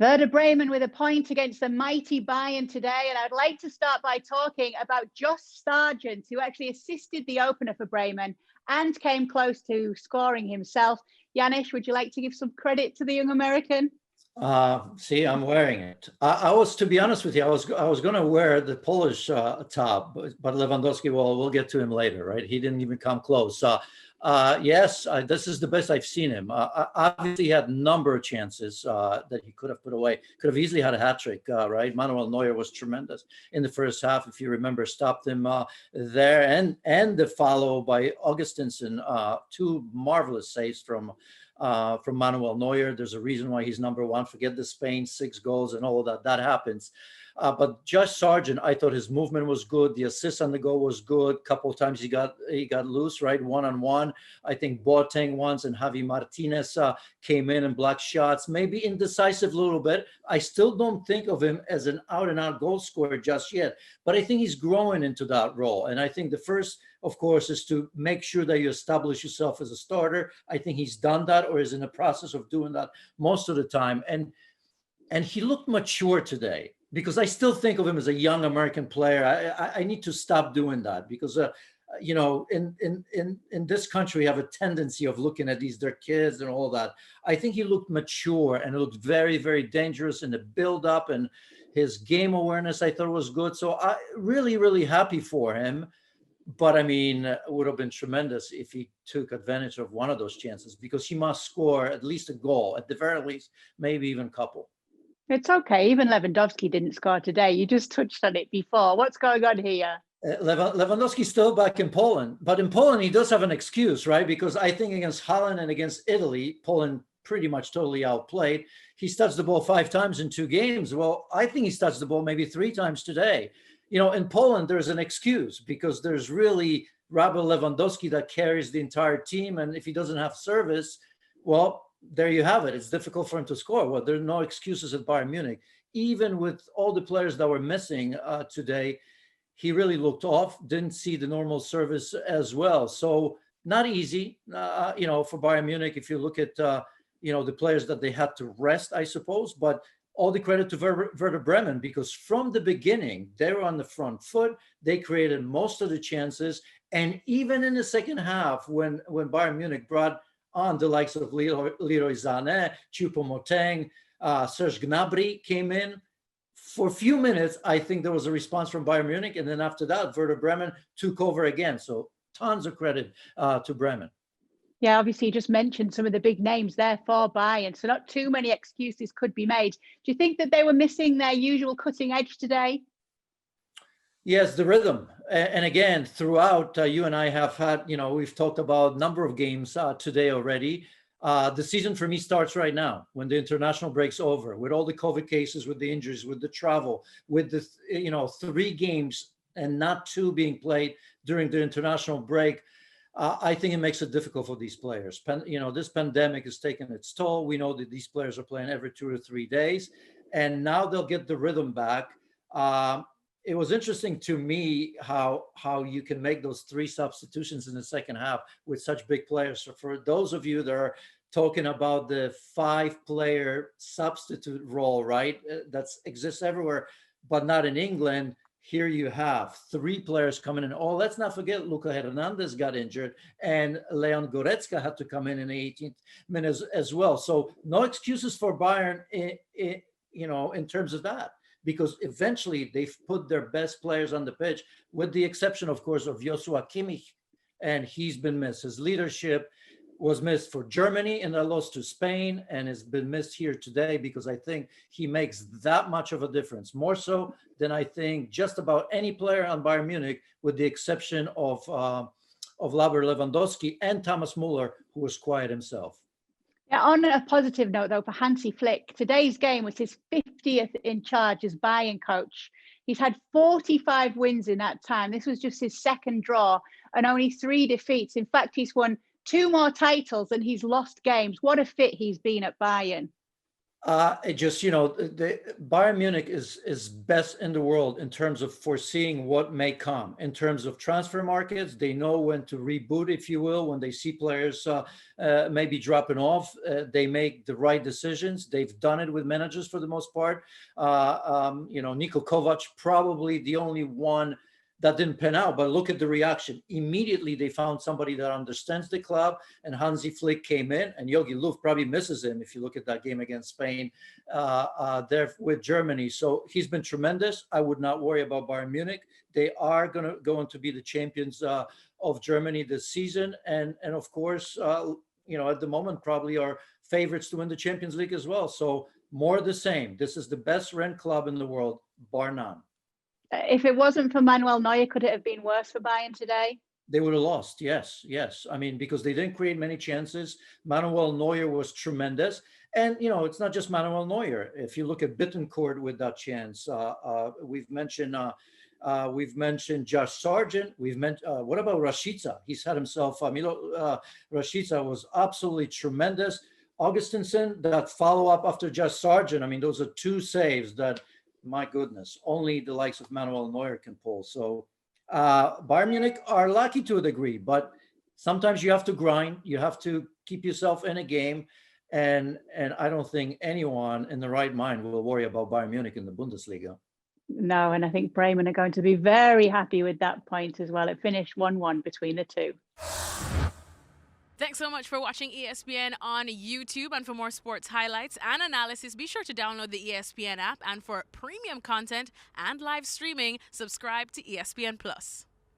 Werder Bremen with a point against the mighty Bayern today. And I'd like to start by talking about Josh Sargent, who actually assisted the opener for Bremen and came close to scoring himself. Janusz, would you like to give some credit to the young American? See, I'm wearing it. I was, to be honest with you, I was going to wear the Polish top, but Lewandowski, well, we'll get to him later, right? He didn't even come close. Yes, this is the best I've seen him. Obviously, he had a number of chances that he could have put away. Could have easily had a hat trick, right? Manuel Neuer was tremendous in the first half, if you remember, stopped him there, and the follow by Eggestein, two marvelous saves from Manuel Neuer. There's a reason why he's number one. Forget the Spain 6 goals and all of that. That happens. But Josh Sargent, I thought his movement was good. The assist on the goal was good. A couple of times he got loose, right? One-on-one. I think Boateng once and Javi Martinez came in and blocked shots. Maybe indecisive a little bit. I still don't think of him as an out-and-out goal scorer just yet. But I think he's growing into that role. And I think the first, of course, is to make sure that you establish yourself as a starter. I think he's done that or is in the process of doing that most of the time. And he looked mature today, because I still think of him as a young American player. I need to stop doing that because, in this country, we have a tendency of looking at their kids and all that. I think he looked mature and looked very, very dangerous in the build-up, and his game awareness, I thought, was good. So I really, really happy for him. But I mean, it would have been tremendous if he took advantage of one of those chances, because he must score at least a goal, at the very least, maybe even a couple. It's okay. Even Lewandowski didn't score today. You just touched on it before. What's going on here? Lewandowski's still back in Poland. But in Poland, he does have an excuse, right? Because I think against Holland and against Italy, Poland pretty much totally outplayed. He's touched the ball 5 times in 2 games. Well, I think he's touched the ball maybe 3 times today. In Poland, there's an excuse because there's really Robert Lewandowski that carries the entire team. And if he doesn't have service, well, there you have it. It's difficult for him to score. Well, there are no excuses at Bayern Munich. Even with all the players that were missing today, he really looked off, didn't see the normal service as well. So not easy, for Bayern Munich if you look at, the players that they had to rest, I suppose. But all the credit to Werder Bremen, because from the beginning, they were on the front foot. They created most of the chances. And even in the second half, when Bayern Munich brought on the likes of Leroy Sané, Choupo-Moting, Serge Gnabry came in. For a few minutes, I think there was a response from Bayern Munich. And then after that, Werder Bremen took over again. So tons of credit to Bremen. Yeah, obviously you just mentioned some of the big names there for Bayern. So not too many excuses could be made. Do you think that they were missing their usual cutting edge today? Yes, the rhythm. And again, throughout, you and I have had, we've talked about a number of games today already. The season for me starts right now when the international break's over, with all the COVID cases, with the injuries, with the travel, with the, 3 games and not 2 being played during the international break. I think it makes it difficult for these players. This pandemic has taken its toll. We know that these players are playing every 2 or 3 days, and now they'll get the rhythm back. It was interesting to me how you can make those 3 substitutions in the second half with such big players. So for those of you that are talking about the 5-player substitute role, right, that exists everywhere, but not in England. Here you have 3 players coming in. Oh, let's not forget Luka Hernandez got injured, and Leon Goretzka had to come in the 18th minute as well. So no excuses for Bayern, in terms of that, because eventually they've put their best players on the pitch, with the exception, of course, of Joshua Kimmich, and he's been missed. His leadership was missed for Germany in their loss to Spain, and has been missed here today, because I think he makes that much of a difference, more so than I think just about any player on Bayern Munich, with the exception of Robert Lewandowski and Thomas Müller, who was quiet himself. Yeah, on a positive note, though, for Hansi Flick, today's game was his 50th in charge as Bayern coach. He's had 45 wins in that time. This was just his 2nd draw and only 3 defeats. In fact, he's won 2 more titles and he's lost games. What a fit he's been at Bayern. It just, the Bayern Munich is best in the world in terms of foreseeing what may come. In terms of transfer markets, they know when to reboot, if you will, when they see players maybe dropping off. They make the right decisions. They've done it with managers for the most part. Niko Kovac, probably the only one that didn't pan out, but look at the reaction. Immediately, they found somebody that understands the club, and Hansi Flick came in, and Jogi Löw probably misses him if you look at that game against Spain there with Germany. So he's been tremendous. I would not worry about Bayern Munich. They are going to be the champions of Germany this season, and of course, at the moment probably are favorites to win the Champions League as well. So more of the same. This is the best run club in the world, bar none. If it wasn't for Manuel Neuer, could it have been worse for Bayern today? They would have lost. Yes. I mean, because they didn't create many chances. Manuel Neuer was tremendous. And, it's not just Manuel Neuer. If you look at Bittencourt with that chance, we've mentioned Josh Sargent. What about Rashica? He's had himself, Rashica was absolutely tremendous. Augustinsson, that follow-up after Josh Sargent, I mean, those are two saves that, my goodness, only the likes of Manuel Neuer can pull. So Bayern Munich are lucky to a degree, but sometimes you have to grind. You have to keep yourself in a game. And I don't think anyone in the right mind will worry about Bayern Munich in the Bundesliga. No, and I think Bremen are going to be very happy with that point as well. It finished 1-1 between the two. Thanks so much for watching ESPN on YouTube. And for more sports highlights and analysis, be sure to download the ESPN app. And for premium content and live streaming, subscribe to ESPN Plus.